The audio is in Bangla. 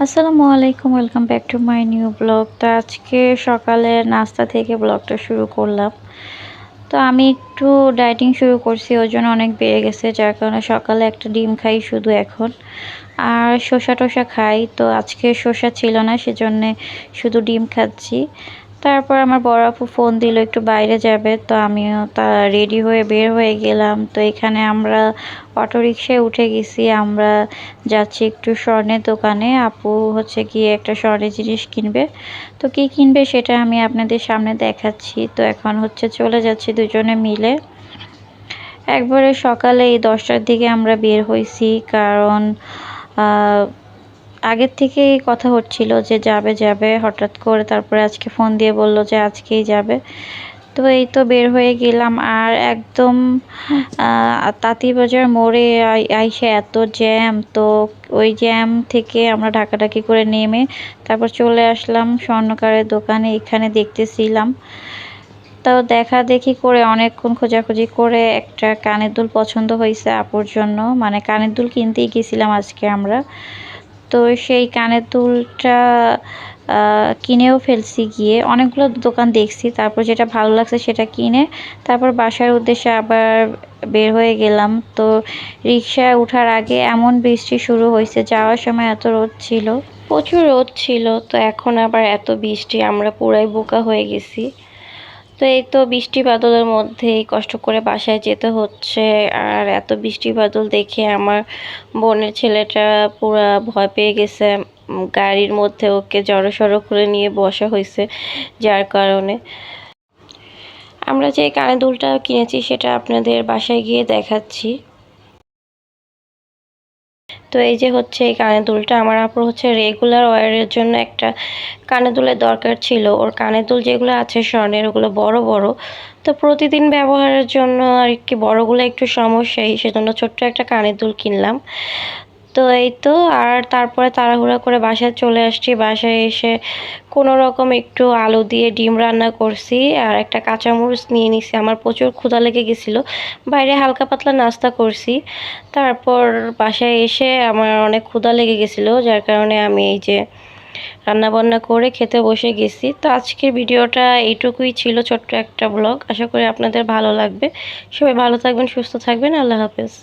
আসসালামু আলাইকুম, welcome back to my new blog. তো আজকে সকালে নাস্তা থেকে ব্লগটা শুরু করলাম। তো আমি একটু ডায়েটিং শুরু করছি, ওই জন্য অনেক বেড়ে গেছে, যার কারণে সকালে একটা ডিম খাই শুধু এখন, আর শসা টসা খাই। তো আজকে শসা ছিল না, সেজন্যে শুধু ডিম খাচ্ছি। তারপর আমার বড় আপু ফোন দিল একটু বাইরে যাবে, তো আমিও তা রেডি হয়ে বের হয়ে গেলাম। তো এখানে আমরা অটোরিকশায় উঠে গেছি, আমরা যাচ্ছি একটু স্বর্ণের দোকানে। আপু হচ্ছে গিয়ে একটা স্বর্ণের জিনিস কিনবে, তো কি কিনবে সেটা আমি আপনাদের সামনে দেখাচ্ছি। তো এখন হচ্ছে চলে যাচ্ছি দুজনে মিলে। একবারে সকালে এই 10টার দিকে আমরা বের হয়েছি, কারণ আগের থেকেই কথা হচ্ছিল যে যাবে যাবে, হঠাৎ করে তারপরে আজকে ফোন দিয়ে বলল যে আজকেই যাবে। তো এই তো বের হয়ে গেলাম, আর একদম তাঁতীবাজার মোড়ে আইসে এত জ্যাম। তো ওই জ্যাম থেকে আমরা ঢাকাঢাকি করে নেমে তারপর চলে আসলাম স্বর্ণকারের দোকানে, এখানে দেখতেছিলাম। তো দেখা দেখি করে অনেকক্ষণ খোঁজাখুঁজি করে একটা কানের দুল পছন্দ হয়েছে আপুর জন্য, মানে কানের দুল কিনতেই গেছিলাম আজকে আমরা। তো সেই কানের দুলটা কিনেও ফেলছি, গিয়ে অনেকগুলো দোকান দেখছি, তারপর যেটা ভালো লাগছে সেটা কিনে তারপর বাসার উদ্দেশ্যে আবার বের হয়ে গেলাম। তো রিকশায় ওঠার আগে এমন বৃষ্টি শুরু হয়েছে, যাওয়ার সময় এত রোদ ছিল, প্রচুর রোদ ছিল। তো এখন আবার এত বৃষ্টি, আমরা পুরাই বোকা হয়ে গেছি। তো এই তো বৃষ্টি বাদলের মধ্যেই কষ্ট করে বাসায় যেতে হচ্ছে। আর এত বৃষ্টি বাদল দেখে আমার বোনের ছেলেটা পুরা ভয় পেয়ে গেছে। গাড়ির মধ্যে ওকে জড়সড় করে নিয়ে বসা হয়েছে, যার কারণে আমরা যে কানের দুলটা কিনেছি সেটা আপনাদের বাসায় গিয়ে দেখাচ্ছি। তো এই যে হচ্ছে এই কানের দুলটা, আমার আপুর হচ্ছে রেগুলার ওয়ারের জন্য একটা কানের দুলের দরকার ছিল। ওর কানের দুল যেগুলো আছে স্বর্ণের, ওগুলো বড় বড়, তো প্রতিদিন ব্যবহারের জন্য আর কি বড়গুলো একটু সমস্যাই, সেজন্য ছোট্ট একটা কানের দুল কিনলাম। তো এই তো, আর তারপরে তাড়াহুড়া করে বাসায় চলে আসছি। বাসায় এসে কোনো রকম একটু আলু দিয়ে ডিম রান্না করছি, আর একটা কাঁচামরিচ নিয়ে নিছি। আমার প্রচুর ক্ষুধা লেগে গেছিলো, বাইরে হালকা পাতলা নাস্তা করছি। তারপর বাসায় এসে আমার অনেক ক্ষুধা লেগে গেছিলো, যার কারণে আমি এই যে রান্না বান্না করে খেতে বসে গেছি। তো আজকের ভিডিওটা এইটুকুই ছিল, ছোট্ট একটা ব্লগ। আশা করি আপনাদের ভালো লাগবে। সবাই ভালো থাকবেন, সুস্থ থাকবেন। আল্লাহ হাফেজ।